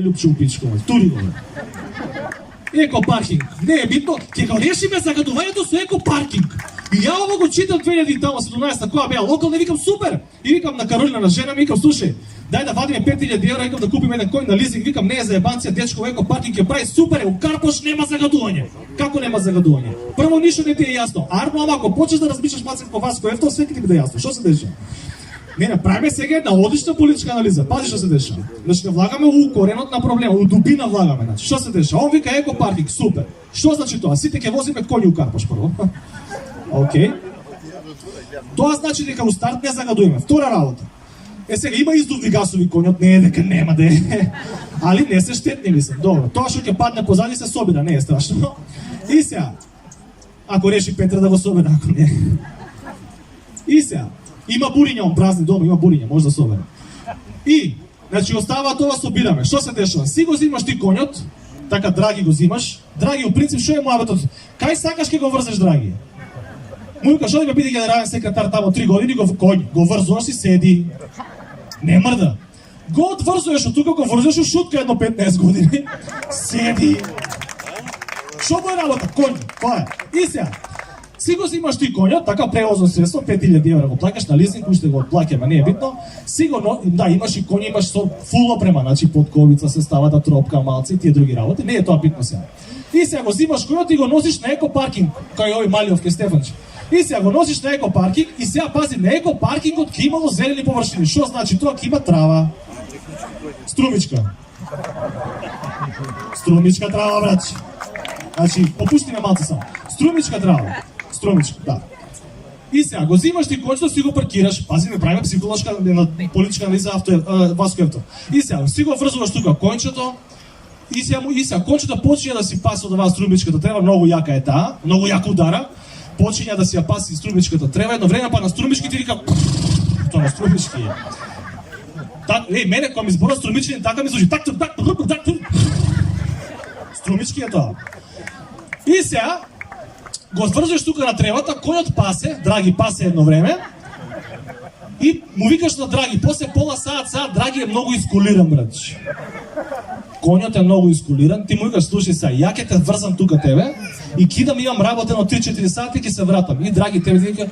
Ljupче упичко, тури го. Еко паркинг. Не е битно, ќе го решиме загадувањето со еко паркинг. И ја ово го читам 2017 која беа локална, викам супер. И викам на Каролина, на жена ми, викам слушај, дај да вадиме 5000 евра, викам да купиме еден кој на лизинг, викам не е за ебанција, дечко, еко паркинг ќе прави супер, у Карпош нема загадување. Како нема загадување? Прво ништо не ти е јасно. Арно, ама ако почнеш да размислиш мацен по вас кој ефто, све ќе ти биде јасно. Што се деша? Не, направиме сега една одлична политичка анализа. Пази што се деша. Значи, не влагаме у коренот на проблема, у дубина влагаме. Значи, што се деша? Он вика еко паркинг, супер. Што значи тоа? Сите ќе возиме коњи у Карпош прво. Океј. Тоа значи дека у старт не загадуваме. Втора работа. Сега има издувни гасови коњот, не е дека нема да е. Али не се штетни, мислам. Добро. Тоа што ќе падне позади се собира, не е страшно. И сега, ако реши Петра да го собира, ако не. И сега, има буриња, он празни дома, има буриња, може да собере. И, значи, остава тоа собираме. Што се дешава? Си го зимаш ти коњот, така Драги го зимаш. Драги, у принцип, што е муабетот? Кај сакаш ке го врзеш Драги? Мујка, што да ме биде генерален секретар тамо 3 години, го врзуваш и седи. Не мрда. Го одврзуваш од тука, го врзуваш у шутка едно 15 години. Седи. Што му е работа? Коњ, тоа е. И сега, си го зимаш ти коњот, така превозно средство, 5000 евра го плакаш на лизинг, уште го плаќаме, не е битно. Сигурно, да, имаш и коњи, имаш со фул опрема, значи подковица се ставата, тропка, малци и тие други работи, не е тоа битно сега. И сега го зимаш коњот и го носиш на еко паркинг, кај овој Малиовке Стефанчи. И сега го носиш на еко паркинг и сега пази, на еко паркингот ќе имало зелени површини. Што значи тоа? Ќе има трава. Струмичка. Струмичка трава, браќи. Значи, попусти ме малце само. Струмичка трава. Струмичка, да. И сега го зимаш ти коњето, си го паркираш, пази, не правиме психолошка, политичка анализа Васко Евто. И сега си го врзуваш тука коњчето, и сега коњчето почиња да си паси од оваа струмичката трева, многу јака е таа, многу јако удара, почиња да си ја паси струмичката трева, едно време па на струмички ти вика, тоа на струмички е. Мене кога ми збора струмички, така ми звучи, струмички е тоа. И сега, го врзеш тука на тревата, коњот пасе, Драги пасе едно време, и му викаш на Драги, после пола саат, Драги е многу искулиран, брач. Коњот е многу искулиран, ти му викаш, слушај сега, ја ќе те врзам тука тебе, и кидам, имам работен од 3-4 сати и ќе се вратам. И Драги тебе ти вика,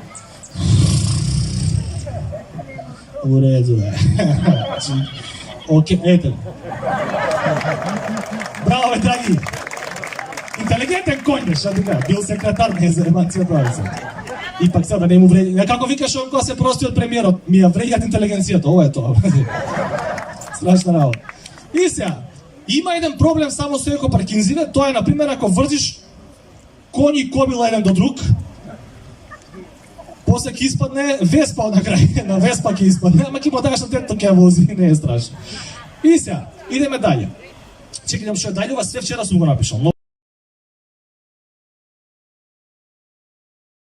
уреду е. Океј, ете. Браво, бе, Драги. Интелигентен коњ беше, а така, бил секретар, не е за еманција тоа. И пак сега да не му вреди. Како викаш он кога се прости од премиерот, ми ја вреѓат интелигенцијата, ова е тоа. Страшна работа. И сега, има еден проблем само со еко паркинзиве, тоа е, например, ако врзиш коњи и кобила еден до друг, после ќе испадне Веспа на крај, на Веспа ќе испадне, ама ќе му дадеш на детето ќе вози, не е страшно. И сега, идеме далje. Чекам што е далje, ова све вчера сум го напишал.